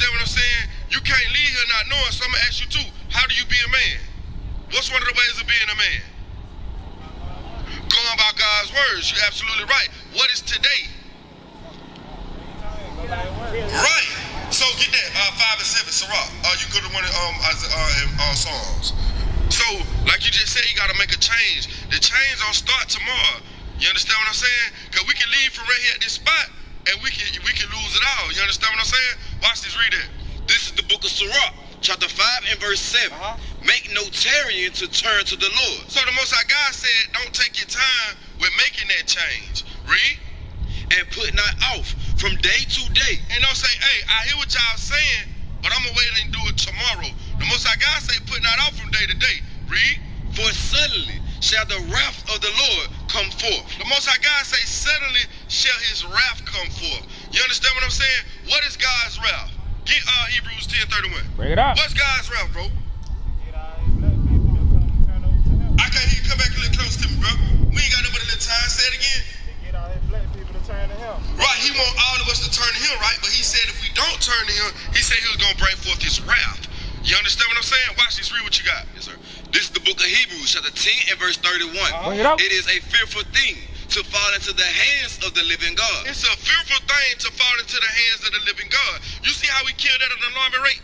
understand what I'm saying? You can't leave here not knowing, so I'm gonna ask you too, how do you be a man? What's one of the ways of being a man? Going by God's words, you're absolutely right. What is today? Right. So get that, 5 and 7, Sirach. You go to one of Psalms. So, like you just said, you gotta make a change. The change don't start tomorrow. You understand what I'm saying? Cause we can leave from right here at this spot and we can lose it all. You understand what I'm saying? Watch this, read it. This is the book of Sirach, chapter 5 and verse 7. Make no tarrying to turn to the Lord. So the Most High God said, don't take your time with making that change. Read. And put not off from day to day. And don't say, hey, I hear what y'all saying, but I'm gonna wait and do it tomorrow. The Most High God say, put not off from day to day. Read. For suddenly shall the wrath of the Lord come forth. The Most High God say, suddenly shall his wrath come forth. You understand what I'm saying? What is God's wrath? Get Hebrews 10:31. Bring it up. What's God's wrath, bro? I can't hear you. Come back a little close to me, bro. We ain't got nobody little time. Say it again. Get all his black people to turn to him. Right, he want all of us to turn to him, right? But he said if we don't turn to him, he said he was going to bring forth his wrath. You understand what I'm saying? Watch this, read what you got. Yes, sir. This is the book of Hebrews, chapter 10 and verse 31. Bring it up. It is a fearful thing to fall into the hands of the living God. It's a fearful thing to fall into the hands of the living God. You see how we killed at an alarming rate?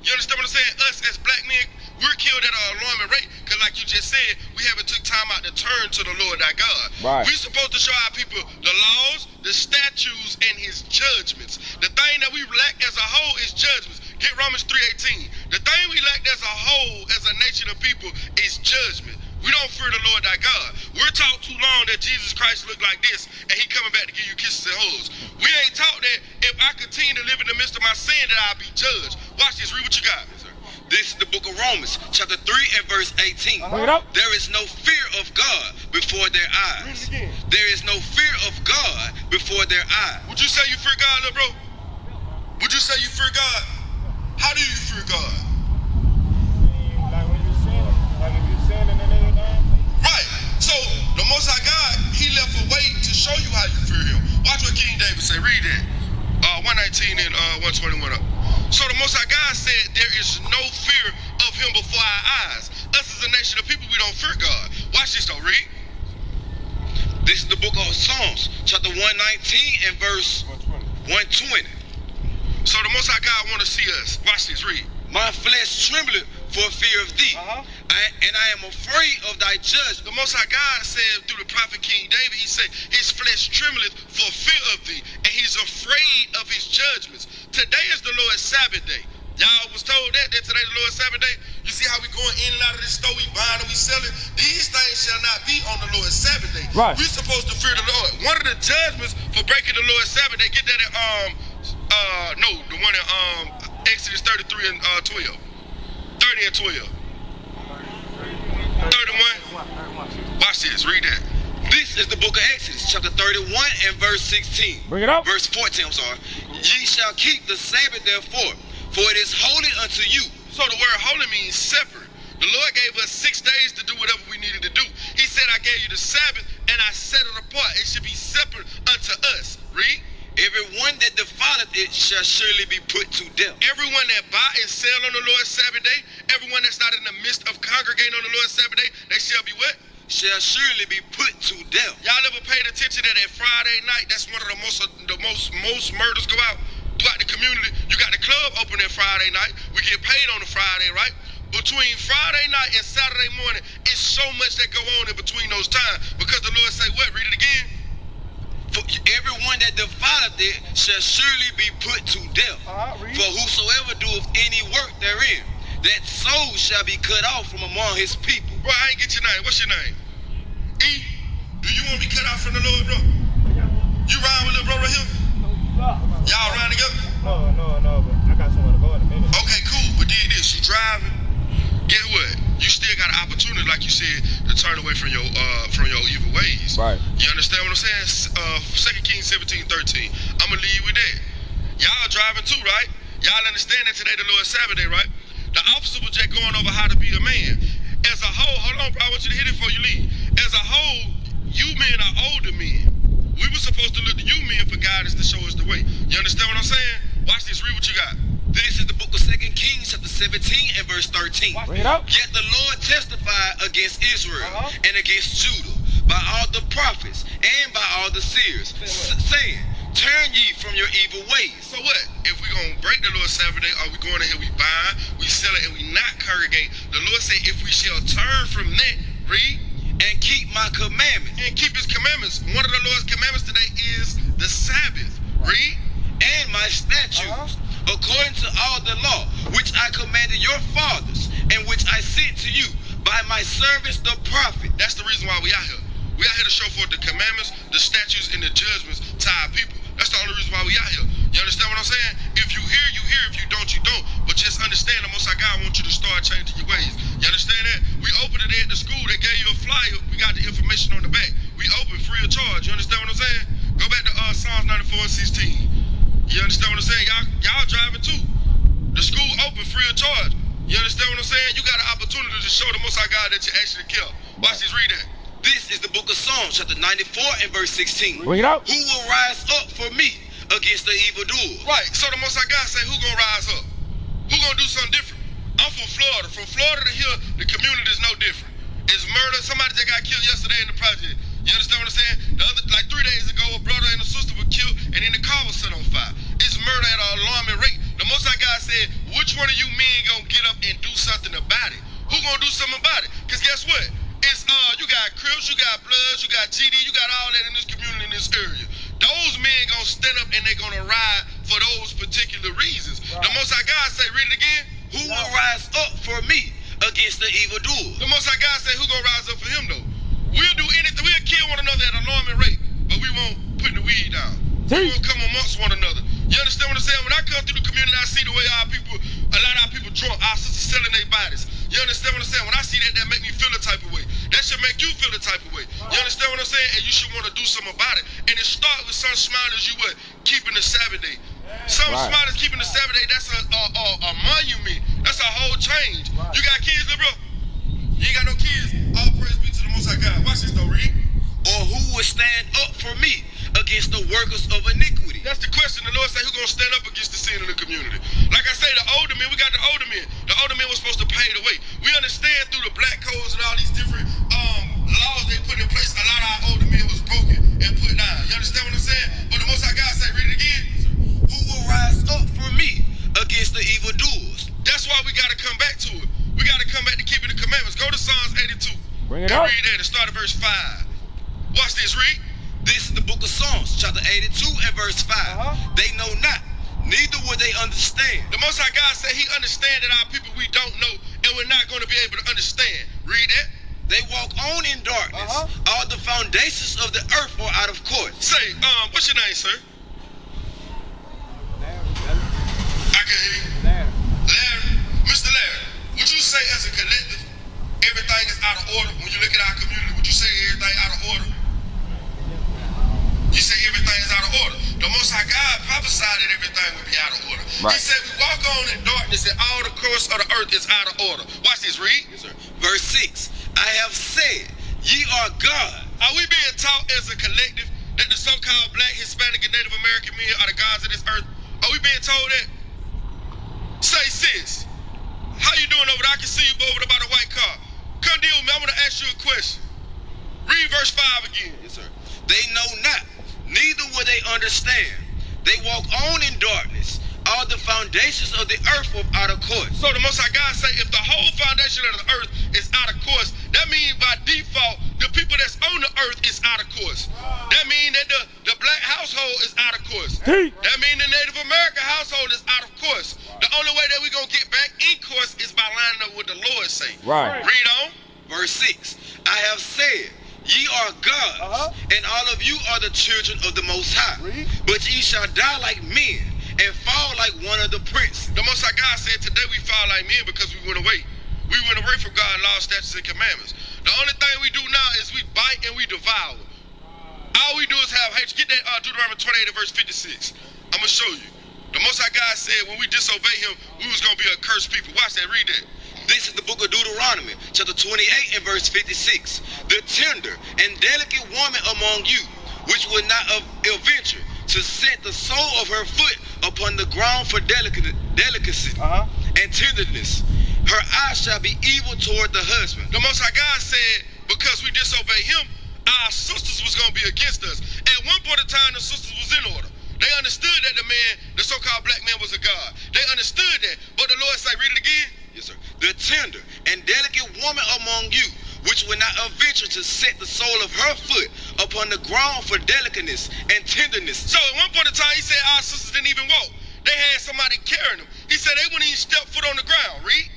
You understand what I'm saying? Us as black men, we're killed at an alarming rate because like you just said, we haven't took time out to turn to the Lord our God. Right. We're supposed to show our people the laws, the statutes, and his judgments. The thing that we lack as a whole is judgments. Get Romans 3:18. The thing we lack as a whole, as a nation of people, is judgment. We don't fear the Lord thy God. We're taught too long that Jesus Christ looked like this and he coming back to give you kisses and hugs. We ain't taught that if I continue to live in the midst of my sin that I'll be judged. Watch this, read what you got. This is the book of Romans, chapter 3 and verse 18. Bring it up. There is no fear of God before their eyes. There is no fear of God before their eyes. Would you say you fear God, little bro? Would you say you fear God? How do you fear God? Like when you sin, like if you sin and then Right. So the Most High God, he left a way to show you how you fear him. Watch what King David say. Read that. 119 and 121 up. So the Most High God said there is no fear of him before our eyes. Us as a nation of people, we don't fear God. Watch this though, read. This is the book of Psalms, chapter 119 and verse 120. So the Most High God want to see us. Watch this, read. My flesh trembleth for fear of thee, and I am afraid of thy judgment. The Most High God said through the prophet King David, he said, his flesh trembleth for fear of thee, and he's afraid of his judgments. Today is the Lord's Sabbath day. Y'all was told that today the Lord's Sabbath day. You see how we going in and out of this store, we buying and we selling? These things shall not be on the Lord's Sabbath day. Right. We're supposed to fear the Lord. One of the judgments for breaking the Lord's Sabbath day, get that at, the one in Exodus 33 and 12. 30 and 12. 31. Watch this, read that. This is the book of Exodus, chapter 31 and verse 16. Bring it up. Verse 14, I'm sorry. Ye shall keep the Sabbath therefore, for it is holy unto you. So the word holy means separate. The Lord gave us 6 days to do whatever we needed to do. He said, I gave you the Sabbath and I set it apart. It should be separate unto us. Read. Everyone that defileth it shall surely be put to death. Everyone that buy and sell on the Lord's Sabbath day, everyone that's not in the midst of congregating on the Lord's Sabbath day, they shall be what? Shall surely be put to death. Y'all ever paid attention that Friday night, that's one of the most murders go out throughout the community. You got the club open that Friday night. We get paid on the Friday, right? Between Friday night and Saturday morning, it's so much that go on in between those times because the Lord say what? Read it again. For everyone that defileth it shall surely be put to death. For whosoever doeth any work therein, that soul shall be cut off from among his people. Bro, I ain't get your name. What's your name? E? Do you want to be cut off from the Lord, bro? You ride with little bro right here? Y'all ride together? No, but I got somewhere to go in a minute. Okay, cool. But did this. You driving. Get what? You still got an opportunity, like you said, to turn away from your evil ways. Right. You understand what I'm saying? 2 Kings 17:13. I'ma leave you with that. Y'all driving too, right? Y'all understand that today the Lord's Sabbath day, right? The officer was just going over how to be a man. As a whole, hold on, bro, I want you to hit it before you leave. As a whole, you men are older men. We were supposed to look to you men for guidance to show us the way. You understand what I'm saying? Watch this, read what you got. This is the book of 2 Kings chapter 17 and verse 13. Watch Bring it up. Yet the Lord testified against Israel and against Judah by all the prophets and by all the seers, saying, turn ye from your evil ways. So what? If we gonna break the Lord's Sabbath day, are we going ahead, we buy, we sell it, and we not congregate? The Lord said, if we shall turn from that, read, and keep my commandments, and keep his commandments. One of the Lord's commandments today is the Sabbath. Read, and my statutes, according to all the law, which I commanded your fathers, and which I sent to you by my servants the prophet. That's the reason why we out here. We out here to show forth the commandments, the statutes, and the judgments to our people. That's the only reason why we out here. You understand what I'm saying? If you hear, you hear. If you don't, you don't. But just understand the Most High God wants you to start changing your ways. You understand that? We opened it at the school. They gave you a flyer. We got the information on the back. We open free of charge. You understand what I'm saying? Go back to Psalms 94 and 16. You understand what I'm saying? Y'all driving too. The school open free of charge. You understand what I'm saying? You got an opportunity to show the Most High God that you actually care. Watch this, read that. This is the book of Psalms, chapter 94 and verse 16. Bring it up. Who will rise up for me against the evildoers? Right, so the Most High God say, who gonna rise up? Who gonna do something different? I'm from Florida. From Florida to here, the community is no different. It's murder. Somebody that got killed yesterday in the project. You understand what I'm saying? Like 3 days ago, a brother and a sister were killed, and then the car was set on fire. It's murder at an alarming rate. The Most High God said, which one of you men gonna get up and do something about it? Who gonna do something about it? Because guess what? It's you got Crips, you got Bloods, you got GD, you got all that in this community, in this area. Those men gonna stand up and they gonna ride for those particular reasons. The Most High God say, read it again. Who will rise up for me against the evildoers? The Most High God say, who gonna rise up for him though? We'll do anything. We'll kill one another at an alarming rate, but we won't put the weed down. We won't come amongst one another. You understand what I'm saying? When I come through the community, I see the way our people, a lot of our people drunk, our sisters selling their bodies. You understand what I'm saying? When I see that, that make me feel a type of way. That should make you feel a type of way. You understand what I'm saying? And you should want to do something about it. And it starts with some smart as you what? Keeping the Sabbath day. Some smart as keeping the Sabbath day, that's a monument. That's a whole change. You got kids, little bro? You ain't got no kids? All praise be to the Most High God. Watch this though, read. Or who will stand up for me against the workers of iniquity? That's the question. The Lord say, who gonna stand up against the sin in the community? Like I say, the older men, we got the older men. The older men were supposed to pave the way. We understand through the black codes and all these different laws they put in place, a lot of our older men was broken and put down. You understand what I'm saying? But the Most High God say, read it again. Who will rise up for me against the evildoers? That's why we gotta come back to it. We gotta come back to keeping the commandments. Go to Psalms 82. Bring it and up. read that and start at verse 5. Watch this, read. This is the book of Psalms, chapter 82 and verse 5. They know not, neither will they understand. The Most High God said he understands that our people we don't know and we're not going to be able to understand. Read that. They walk on in darkness. All the foundations of the earth are out of court. Say, what's your name, sir? I can hear you. Larry. Mr. Larry, would you say as a collective, everything is out of order? When you look at our community, would you say everything out of order? You say everything is out of order. The Most High God prophesied that everything would be out of order. Right. He said we walk on in darkness and all the course of the earth is out of order. Watch this, read. Yes, sir. Verse 6. I have said, ye are God. Are we being taught as a collective that the so-called black, Hispanic, and Native American men are the gods of this earth? Are we being told that? Say, sis, how you doing over there? I can see you over there by the white car. Come deal with me. I want to ask you a question. Read verse 5 again. Yes, sir. They know not, neither will they understand. They walk on in darkness. All the foundations of the earth are out of course. So the Most High God say if the whole foundation of the earth is out of course, that means by default, the people that's on the earth is out of course. That means that the black household is out of course. That means the Native American household is out of course. The only way that we're going to get back in course is by lining up with the Lord say. Right. Read on. Verse 6. I have said, ye are gods, and all of you are the children of the Most High. But ye shall die like men, and fall like one of the princes. The Most High God said today we fall like men because we went away. We went away from God's law, statutes, and commandments. The only thing we do now is we bite and we devour. All we do is have hate. Get that Deuteronomy 28 and verse 56. I'm going to show you. The Most High God said when we disobey him, we was going to be a cursed people. Watch that, read that. This is the book of Deuteronomy, chapter 28 and verse 56. The tender and delicate woman among you, which will not venture to set the sole of her foot upon the ground for delicacy and tenderness. Her eyes shall be evil toward the husband. The Most High God said, because we disobey him, our sisters was going to be against us. At one point in time, the sisters was in order. They understood that the man, the so-called black man, was a god. They understood that. But the Lord said, read it again. Yes, sir. The tender and delicate woman among you, which will not venture to set the sole of her foot upon the ground for delicateness and tenderness. So at one point in time, he said our sisters didn't even walk. They had somebody carrying them. He said they wouldn't even step foot on the ground. Read.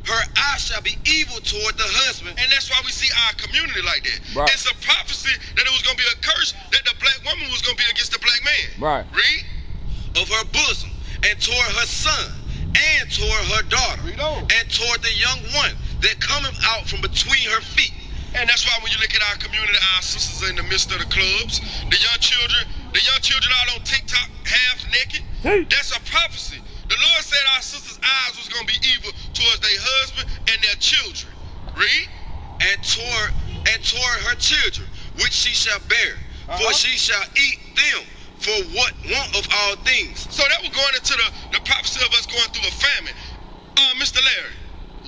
Her eyes shall be evil toward the husband. And that's why we see our community like that. Right. It's a prophecy that it was going to be a curse that the black woman was going to be against the black man. Right. Read. Of her bosom, and toward her son, and toward her daughter, Read on. and toward the young one that cometh out from between her feet. And that's why when you look at our community, our sisters are in the midst of the clubs, the young children out on TikTok half naked. Hey. That's a prophecy. The Lord said our sisters' eyes was going to be evil towards their husband and their children. Read. And toward her children, which she shall bear, for she shall eat them for what want of all things. So that was going into the prophecy of us going through a famine. Mr. Larry,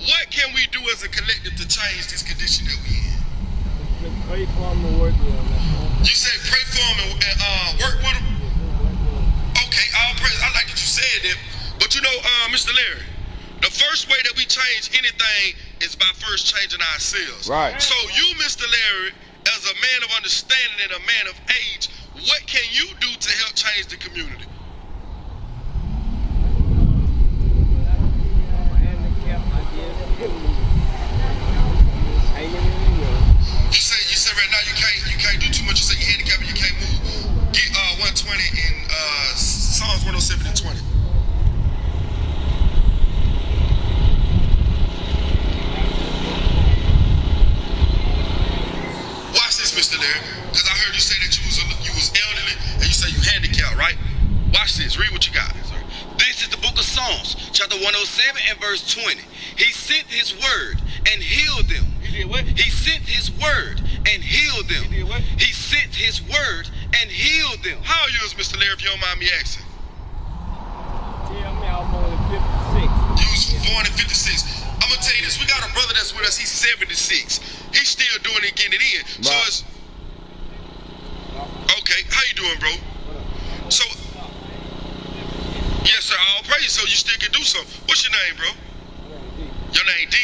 what can we do as a collective to change this condition that we in? Pray for them and work with them. You said pray for them and work with them? Okay, all praise. I like that you said that. But you know, Mr. Larry, the first way that we change anything is by first changing ourselves. Right. So you, Mr. Larry, as a man of understanding and a man of age, what can you do to help change the community? You say right now you can't do too much. You say you're handicapped and you can't move. Get 120 in Psalms 107 and 20. Watch this, Mr. Larry, because I heard you say that you was elderly and you say you handicapped, right? Watch this. Read what you got. This is the book of Psalms, chapter 107 and verse 20. He sent his word and healed them. He did what? He sent his word and healed them. He did what? He sent his word and healed them. How old you is, Mr. Larry, if you don't mind me asking? Yeah, I'm only 56. You was born in 56. I'm gonna tell you this. We got a brother that's with us. He's 76. He's still doing it, getting it in. So Right. it's okay. How you doing, bro? So yes, sir. All praise. So you still can do something. What's your name, bro? Your name D.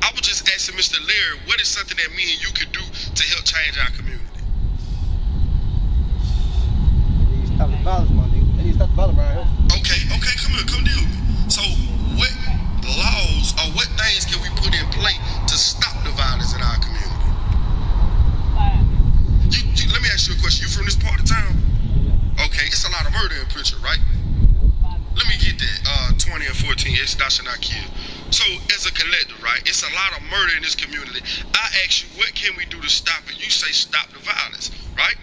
I was just asking Mr. Larry, what is something that me and you could do to help change our community? They need to stop the violence, my nigga. They need to stop the violence around here. Okay, come here, come deal with me. So what laws or what things can we put in place to stop the violence in our community? Let me ask you a question. You from this part of town? Okay, it's a lot of murder in Pritchard, right? Let me get that. 20 and 14, it's thou shalt not kill. So as a collective, right, it's a lot of murder in this community. I ask you, what can we do to stop it? You say stop the violence, right?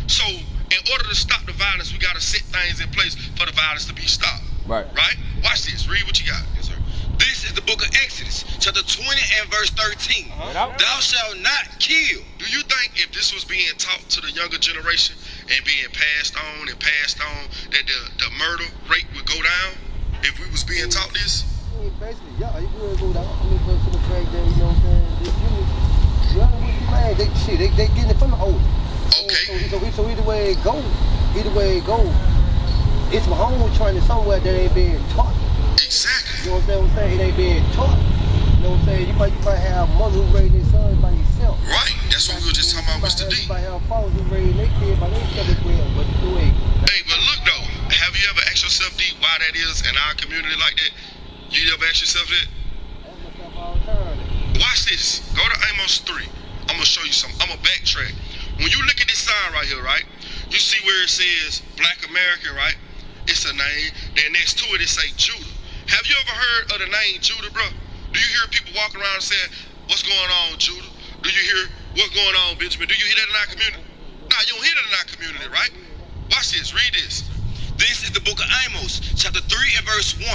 So in order to stop the violence, we got to set things in place for the violence to be stopped. Right. Right? Watch this. Read what you got. Yes, sir. This is the book of Exodus, chapter 20 and verse 13. Thou shalt not kill. Do you think if this was being taught to the younger generation and being passed on, that the murder rate would go down if we was being taught this? I mean, basically, yeah, it will go down. I mean, for the fact that, you know what I'm saying, they getting it from the old. Okay. So either way it go, it's my home training somewhere that ain't being taught. Exactly. You know what I'm saying? It ain't being taught. You know what I'm saying? You might have mothers who raise their sons by themselves. Right. That's what we were just talking about, Mr. D. You might have fathers who raise their kids by themselves as well. But do it. Hey, but look though, have you ever asked yourself, D, why that is in our community like that? You ever asked yourself that? Watch this. Go to Amos 3. I'm gonna show you something. I'm gonna backtrack. When you look at this sign right here, right? You see where it says Black American, right? It's a name. Then next to it say Judah. Have you ever heard of the name Judah, bro? Do you hear people walking around saying, what's going on, Judah? Do you hear what's going on, Benjamin? Do you hear that in our community? Nah, you don't hear that in our community, right? Watch this. Read this. This is the book of Amos, chapter 3 and verse 1.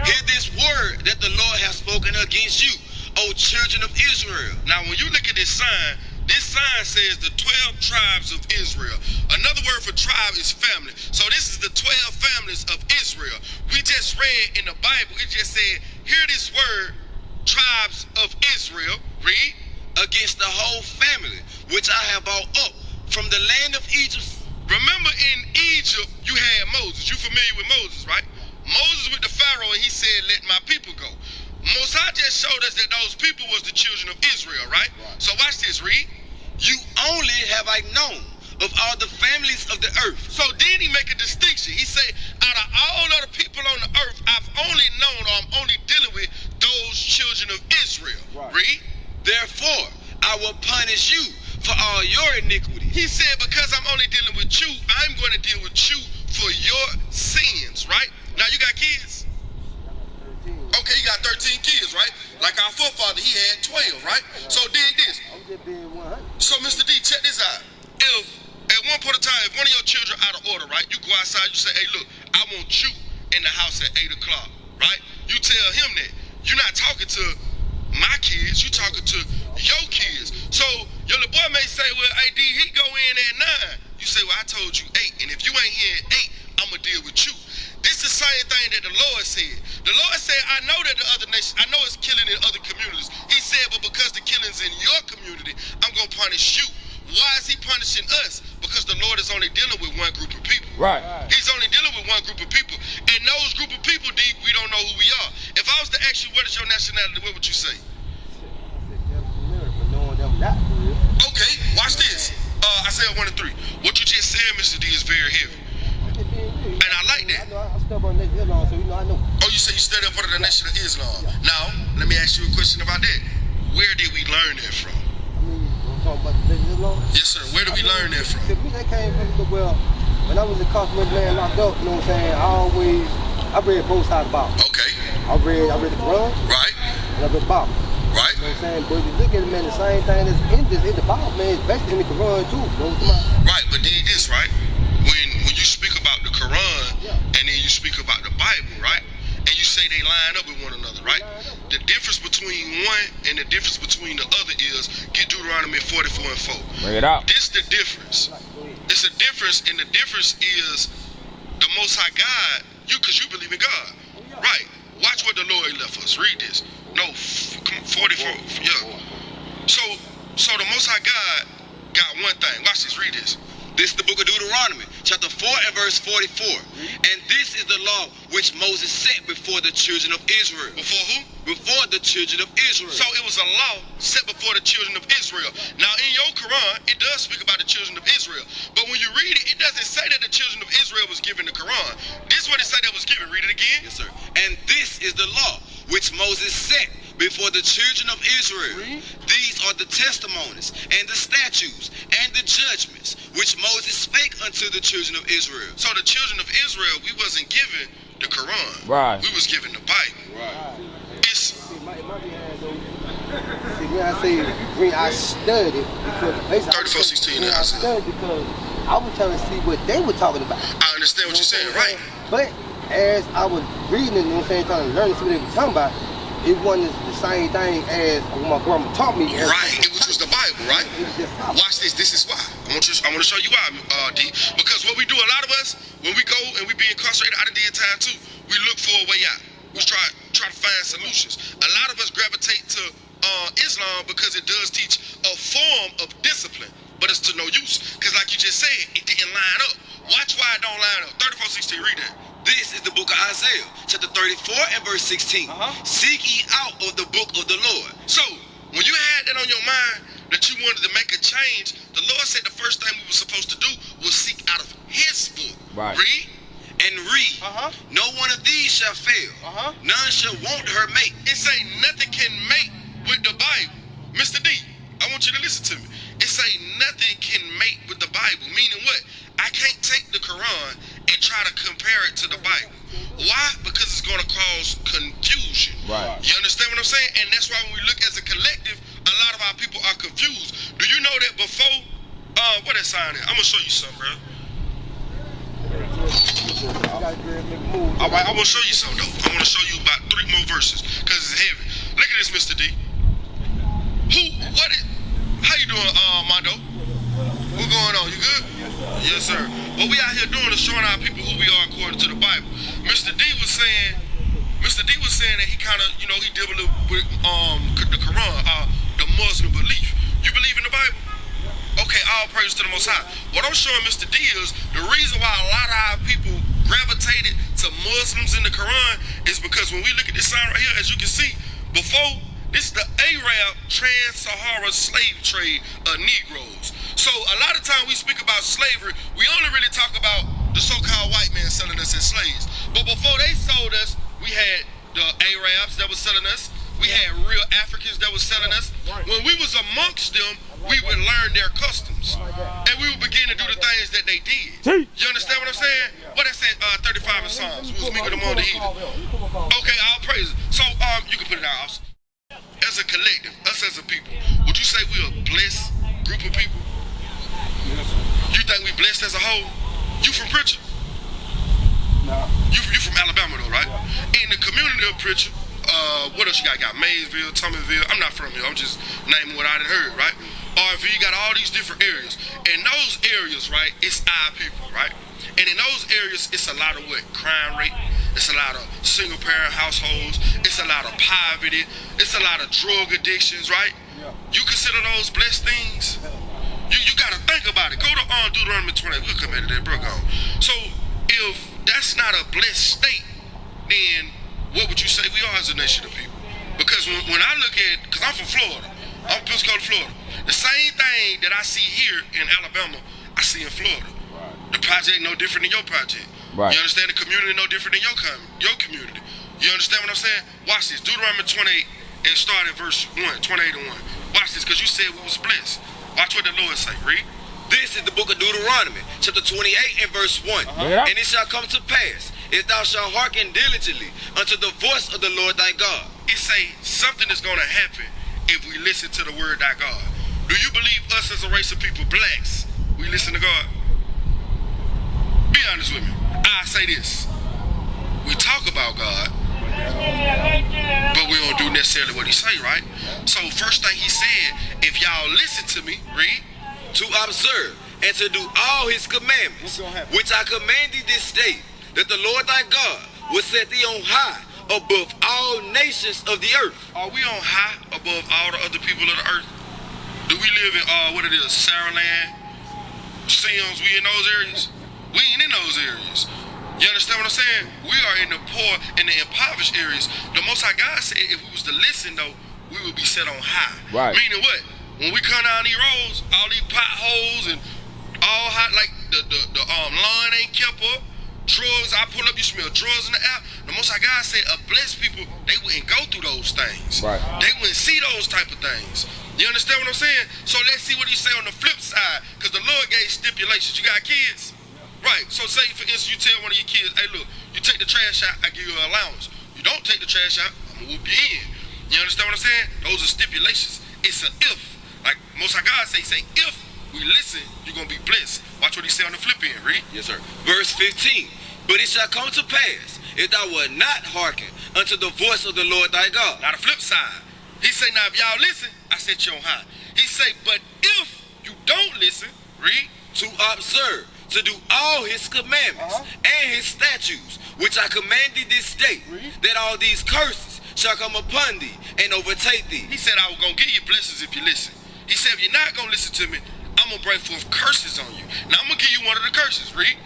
Hear this word that the Lord has spoken against you, O children of Israel. Now, when you look at this sign This sign says the 12 tribes of Israel. Another word for tribe is family. So this is the 12 families of Israel. We just read in the Bible, it just said, hear this word, tribes of Israel. Read. Against the whole family, which I have brought up from the land of Egypt. Remember in Egypt, you had Moses. You familiar with Moses, right? Moses with the Pharaoh, and he said, let my people go. Most High just showed us that those people was the children of Israel, right? So watch this, read. You only have I known of all the families of the earth. So then he make a distinction. He say, out of all of the people on the earth, I've only known, or I'm only dealing with those children of Israel. Read. Therefore, I will punish you for all your iniquities. He said, because I'm only dealing with you, I'm going to deal with you for your sins, right? Now, you got kids? Okay, you got 13 kids, right? Like our forefather, he had 12, right? So dig this. So, Mr. D, check this out. If, at one point in time, if one of your children out of order, right, you go outside, you say, hey, look, I want you in the house at 8 o'clock, right? You tell him that. You're not talking to my kids, you talking to your kids. So your little boy may say, well, hey, D, he go in at 9. You say, well, I told you 8. And if you ain't here at 8, I'm going to deal with you. This is the same thing that the Lord said. The Lord said, I know that the other nations, I know it's killing in other communities. He said, but because the killing's in your community, I'm going to punish you. Why is he punishing us? Because the Lord is only dealing with one group of people. Right. He's only dealing with one group of people. And those group of people, D, we don't know who we are. If I was to ask you, what is your nationality, what would you say? Okay, watch this. I said 1 and 3. What you just said, Mr. D, is very heavy. And I like that. I step on the Islam, so I know. Oh, you said you studied for the Nation of Islam. Now, let me ask you a question about that. Where did we learn that from? Talking about the Islam? Yes, sir. Where did we learn that from? To me, that came from when I was incarcerated, locked up, you know what I'm saying? I read both sides of the Bible. Okay. I read the Quran. Right. And I read the Bible. Right. You know what I'm saying? But you look at it, man, the same thing that's in the Bible, man, it's basically in the Quran too. You know what I'm saying? Right, but dig this, right? When you speak about the Quran and then you speak about the Bible, right? And you say they line up with one another, right? The difference between one and the difference between the other is get Deuteronomy 44 and 4. Bring it out. This the difference. It's a difference, and the difference is the Most High God, because you believe in God. Right. Watch what the Lord left us. Read this. No, 44. Yeah. So the Most High God got one thing. Watch this. Read this. This is the book of Deuteronomy, chapter 4 and verse 44. And this is the law which Moses set before the children of Israel. Before who? Before the children of Israel. So it was a law set before the children of Israel. Now in your Quran, it does speak about the children of Israel. But when you read it, it doesn't say that the children of Israel was given the Quran. This is what it said that was given. Read it again. Yes, sir. And this is the law which Moses set before the children of Israel. These are the testimonies and the statutes and the judgments which Moses spake unto the children of Israel. So the children of Israel, we wasn't given the Quran. Right. We was given the Bible. Right. It's when I say when I studied, because basically 34:16. I studied because I was trying to see what they were talking about. I understand what you're saying, right? But as I was reading it, you know what I'm saying, trying to learn to see what they were talking about, it wasn't the same thing as what my grandma taught me. Right, which was the Bible, right? Watch this. This is why. I want to show you why, D. Because what we do, a lot of us, when we go and we be incarcerated, I did time too, we look for a way out. We try to find solutions. A lot of us gravitate to Islam because it does teach a form of discipline, but it's to no use. Because like you just said, it didn't line up. Watch why it don't line up. 34:16, read that. This is the book of Isaiah, chapter 34 and verse 16. Seek ye out of the book of the Lord. So, when you had that on your mind, that you wanted to make a change, the Lord said the first thing we were supposed to do was seek out of his book. Right. Read. And read. No one of these shall fail. None shall want her mate. It say nothing can mate with the Bible. Mr. D, I want you to listen to me. It say nothing can mate with the Bible. Meaning what? I can't take the Quran and try to compare it to the Bible. Why? Because it's going to cause confusion. Right. You understand what I'm saying? And that's why when we look as a collective, a lot of our people are confused. Do you know that before, what that sign is? I'm going to show you something, bro. All right, I want to show you something, though. I want to show you about 3 more verses, because it's heavy. Look at this, Mr. D. How you doing, Mondo? What's going on? You good? Yes, sir. What we out here doing is showing our people who we are according to the Bible. Mr. D was saying that he kind of, he deal with the Quran, the Muslim belief. You believe in the Bible? Okay, all praise to the Most High. What I'm showing Mr. D is the reason why a lot of our people gravitated to Muslims in the Quran is because when we look at this sign right here, as you can see, before, this is the Arab trans-Sahara slave trade of Negroes. So a lot of time we speak about slavery, we only really talk about the so-called white man selling us as slaves. But before they sold us, we had the Arabs that was selling us. We had real Africans that was selling us. When we was amongst them, we would learn their customs. And we would begin to do the things that they did. You understand what I'm saying? What I said, 35 in Psalms. We was meeting them on the heathen. Okay, I'll praise it. So, you can put it out also. As a collective, us as a people, would you say we're a blessed group of people? You think we blessed as a whole? You from Pritchard? No. You from Alabama though, right? In the community of Pritchard, what else you got? You got Maysville, Tommyville. I'm not from here. I'm just naming what I done heard, right? RV, you got all these different areas. In those areas, right, it's our people, right? And in those areas, it's a lot of what? Crime rate. It's a lot of single parent households. It's a lot of poverty. It's a lot of drug addictions, right? Yeah. You consider those blessed things? You gotta think about it. Go to Deuteronomy 20. We'll come into that, bro. Go. So if that's not a blessed state, then what would you say we are as a nation of people? Because when I look at, because I'm from Florida, I'm from Pensacola, Florida. The same thing that I see here in Alabama, I see in Florida. Right. The project no different than your project. Right. You understand? The community no different than your community. You understand what I'm saying? Watch this. Deuteronomy 28 and start at verse 1, 28 and 1. Watch this, because you said we was blessed. Watch what the Lord say. Read. This is the book of Deuteronomy, chapter 28 and verse 1. And it shall come to pass, if thou shalt hearken diligently unto the voice of the Lord thy God. It say something is going to happen if we listen to the word thy God. Do you believe us as a race of people, blacks, we listen to God? Be honest with me. I say this. We talk about God, but we don't do necessarily what he say, right? So first thing he said, if y'all listen to me, read. To observe and to do all his commandments, which I command thee this day, that the Lord thy God will set thee on high above all nations of the earth. Are we on high above all the other people of the earth? Do we live in, Saraland, Sims, we in those areas? We ain't in those areas. You understand what I'm saying? We are in the poor, in the impoverished areas. The Most High God said if we was to listen, though, we would be set on high. Right. Meaning what? When we come down these roads, all these potholes and all hot, like the lawn ain't kept up, drugs, I pull up, you smell drugs in the air. The Most High God said blessed people, they wouldn't go through those things. Right. They wouldn't see those type of things. You understand what I'm saying? So let's see what he say on the flip side, because the Lord gave stipulations. You got kids? Right. So say, for instance, you tell one of your kids, hey, look, you take the trash out, I give you an allowance. You don't take the trash out, I'm going to whoop you in. You understand what I'm saying? Those are stipulations. It's an if. Like Most High God say, if we listen, you're going to be blessed. Watch what he say on the flip end, read. Yes, sir. Verse 15. But it shall come to pass, if thou wilt not hearken unto the voice of the Lord thy God. Now the flip side. He say, now if y'all listen, I set you on high. He say, but if you don't listen, read. To observe, to do all his commandments and his statutes, which I command thee this day, that all these curses shall come upon thee and overtake thee. He said, I was going to give you blessings if you listen. He said, if you're not going to listen to me, I'm going to bring forth curses on you. Now I'm going to give you one of the curses. Read.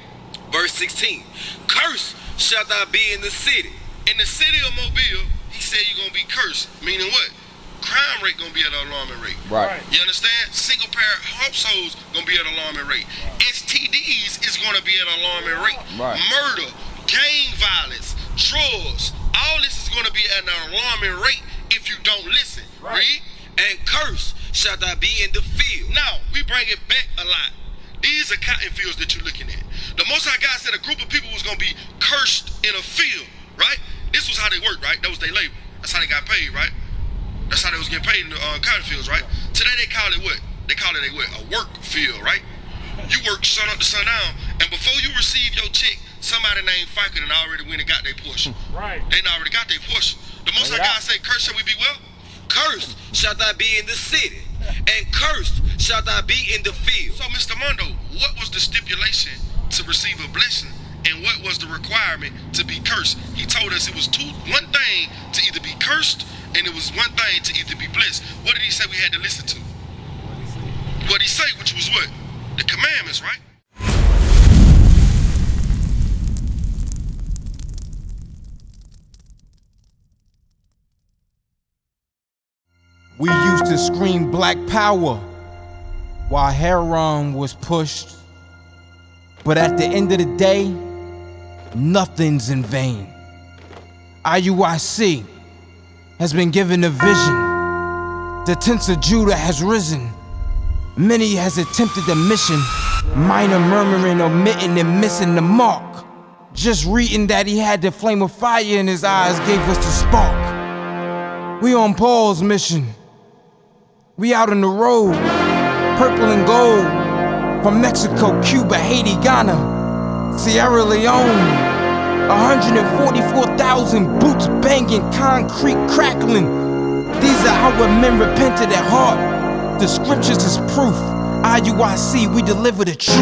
Verse 16. Cursed shalt thou be in the city. In the city of Mobile, he said you're going to be cursed. Meaning what? Crime rate going to be at an alarming rate. Right. You understand? Single parent households going to be at an alarming rate. STDs is going to be at an alarming rate. Right. Murder, gang violence, drugs, all this is going to be at an alarming rate if you don't listen. Right. Read. And cursed shalt thou be in the field. Now, we bring it back a lot. These are cotton fields that you're looking at. The Most High God said a group of people was going to be cursed in a field, right? This was how they worked, right? That was their labor. That's how they got paid, right? That's how they was getting paid in the cotton fields, right? Today they call it what? They call it a work field, right? You work sun up to sun down, and before you receive your check, somebody named FICA and already went and got their portion. Right. They already got their portion. The Most High God say, cursed shall we be well? Cursed shalt thou be in the city, and cursed shalt thou be in the field. So, Mr. Mondo, what was the stipulation to receive a blessing, and what was the requirement to be cursed? He told us it was one thing to either be cursed, and it was one thing to either be blessed. What did he say we had to listen to? What did he say, which was what? The commandments, right? We used to scream black power while heroin was pushed. But at the end of the day, nothing's in vain. IUIC has been given a vision. The tents of Judah has risen. Many has attempted the mission. Minor murmuring, omitting, and missing the mark. Just reading that he had the flame of fire in his eyes gave us the spark. We on Paul's mission. We out on the road, purple and gold, from Mexico, Cuba, Haiti, Ghana, Sierra Leone. 144,000 boots banging, concrete crackling. These are our men repented at heart. The scriptures is proof. IUIC, we deliver the truth.